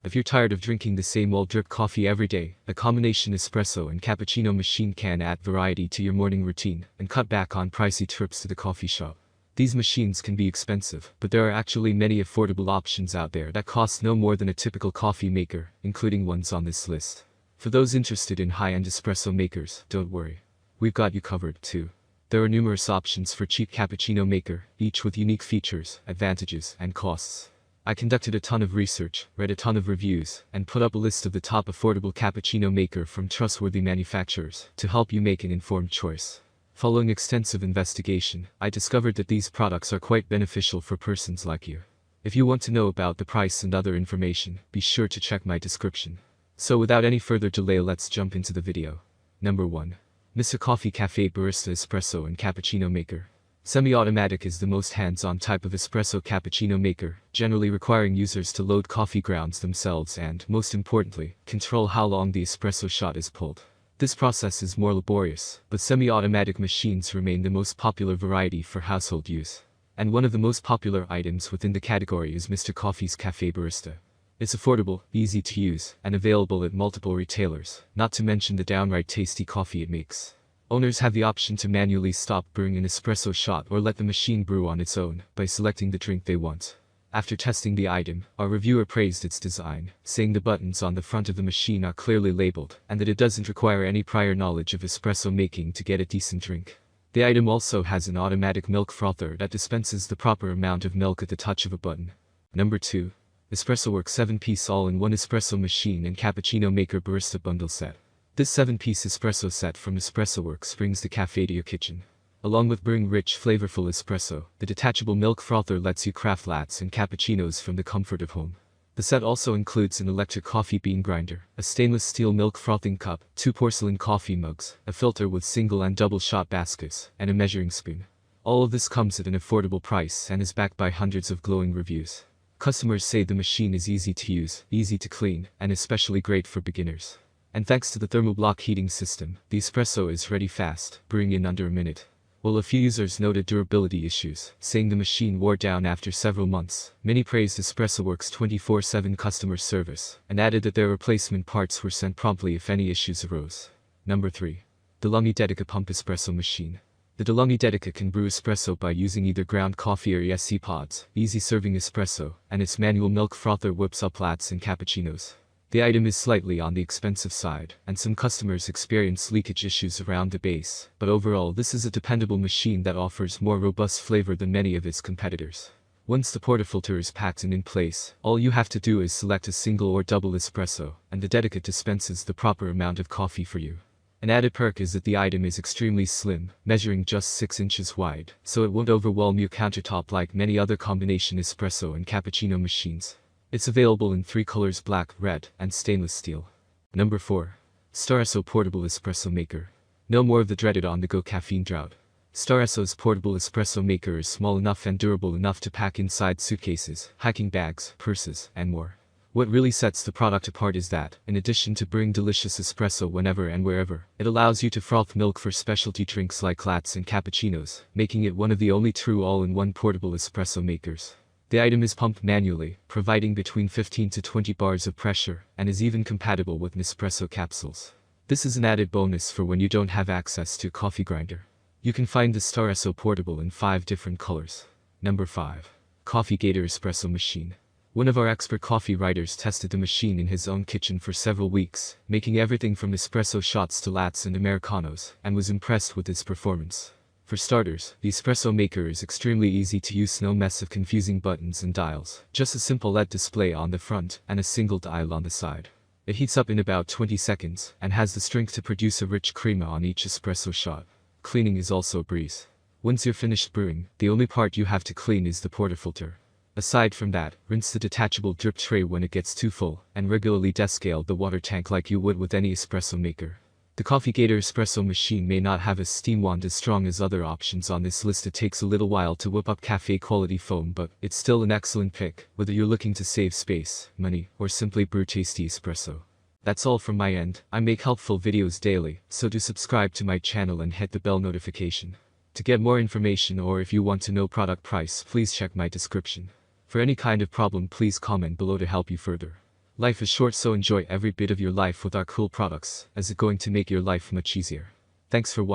If you're tired of drinking the same old drip coffee every day, a combination espresso and cappuccino machine can add variety to your morning routine and cut back on pricey trips to the coffee shop. These machines can be expensive, but there are actually many affordable options out there that cost no more than a typical coffee maker, including ones on this list. For those interested in high-end espresso makers, don't worry. We've got you covered, too. There are numerous options for cheap cappuccino maker, each with unique features, advantages, and costs. I conducted a ton of research, read a ton of reviews, and put up a list of the top affordable cappuccino maker from trustworthy manufacturers to help you make an informed choice. Following extensive investigation, I discovered that these products are quite beneficial for persons like you. If you want to know about the price and other information, be sure to check my description. So without any further delay, let's jump into the video. Number 1. Mr. Coffee Café Barista Espresso and Cappuccino Maker. Semi-automatic is the most hands-on type of espresso cappuccino maker, generally requiring users to load coffee grounds themselves and, most importantly, control how long the espresso shot is pulled. This process is more laborious, but semi-automatic machines remain the most popular variety for household use. And one of the most popular items within the category is Mr. Coffee's Café Barista. It's affordable, easy to use, and available at multiple retailers, not to mention the downright tasty coffee it makes. Owners have the option to manually stop brewing an espresso shot or let the machine brew on its own by selecting the drink they want. After testing the item, our reviewer praised its design, saying the buttons on the front of the machine are clearly labeled and that it doesn't require any prior knowledge of espresso making to get a decent drink. The item also has an automatic milk frother that dispenses the proper amount of milk at the touch of a button. Number 2. EspressoWorks 7-piece all-in-one espresso machine and cappuccino maker barista bundle set. This 7-piece espresso set from EspressoWorks brings the cafe to your kitchen. Along with brewing rich, flavorful espresso, the detachable milk frother lets you craft lattes and cappuccinos from the comfort of home. The set also includes an electric coffee bean grinder, a stainless steel milk frothing cup, 2 porcelain coffee mugs, a filter with single and double shot baskets, and a measuring spoon. All of this comes at an affordable price and is backed by hundreds of glowing reviews. Customers say the machine is easy to use, easy to clean, and especially great for beginners. And thanks to the thermoblock heating system, the espresso is ready fast, brewing in under a minute. While a few users noted durability issues, saying the machine wore down after several months, many praised EspressoWorks' 24/7 customer service, and added that their replacement parts were sent promptly if any issues arose. Number 3. DeLonghi Dedica Pump Espresso Machine. The DeLonghi Dedica can brew espresso by using either ground coffee or ESC pods, easy serving espresso, and its manual milk frother whips up lattes and cappuccinos. The item is slightly on the expensive side, and some customers experience leakage issues around the base, but overall this is a dependable machine that offers more robust flavor than many of its competitors. Once the portafilter is packed and in place, all you have to do is select a single or double espresso, and the Dedica dispenses the proper amount of coffee for you. An added perk is that the item is extremely slim, measuring just 6 inches wide, so it won't overwhelm your countertop like many other combination espresso and cappuccino machines. It's available in 3 colors: black, red, and stainless steel. Number 4. Staresso Portable Espresso Maker. No more of the dreaded on-the-go caffeine drought. Staresso's portable espresso maker is small enough and durable enough to pack inside suitcases, hiking bags, purses, and more. What really sets the product apart is that, in addition to brewing delicious espresso whenever and wherever, it allows you to froth milk for specialty drinks like lattes and cappuccinos, making it one of the only true all-in-one portable espresso makers. The item is pumped manually, providing between 15 to 20 bars of pressure, and is even compatible with Nespresso capsules. This is an added bonus for when you don't have access to a coffee grinder. You can find the Staresso Portable in 5 different colors. Number 5. Coffee Gator Espresso Machine. One of our expert coffee writers tested the machine in his own kitchen for several weeks, making everything from espresso shots to lattes and Americanos, and was impressed with its performance. For starters, the espresso maker is extremely easy to use, no mess of confusing buttons and dials, just a simple LED display on the front and a single dial on the side. It heats up in about 20 seconds and has the strength to produce a rich crema on each espresso shot. Cleaning is also a breeze. Once you're finished brewing, the only part you have to clean is the portafilter. Aside from that, rinse the detachable drip tray when it gets too full, and regularly descale the water tank like you would with any espresso maker. The Coffee Gator espresso machine may not have a steam wand as strong as other options on this list. It takes a little while to whip up cafe quality foam, but it's still an excellent pick, whether you're looking to save space, money, or simply brew tasty espresso. That's all from my end. I make helpful videos daily, so do subscribe to my channel and hit the bell notification. To get more information, or if you want to know product price, please check my description. For any kind of problem, please comment below to help you further. Life is short, so enjoy every bit of your life with our cool products, as it's going to make your life much easier. Thanks for watching.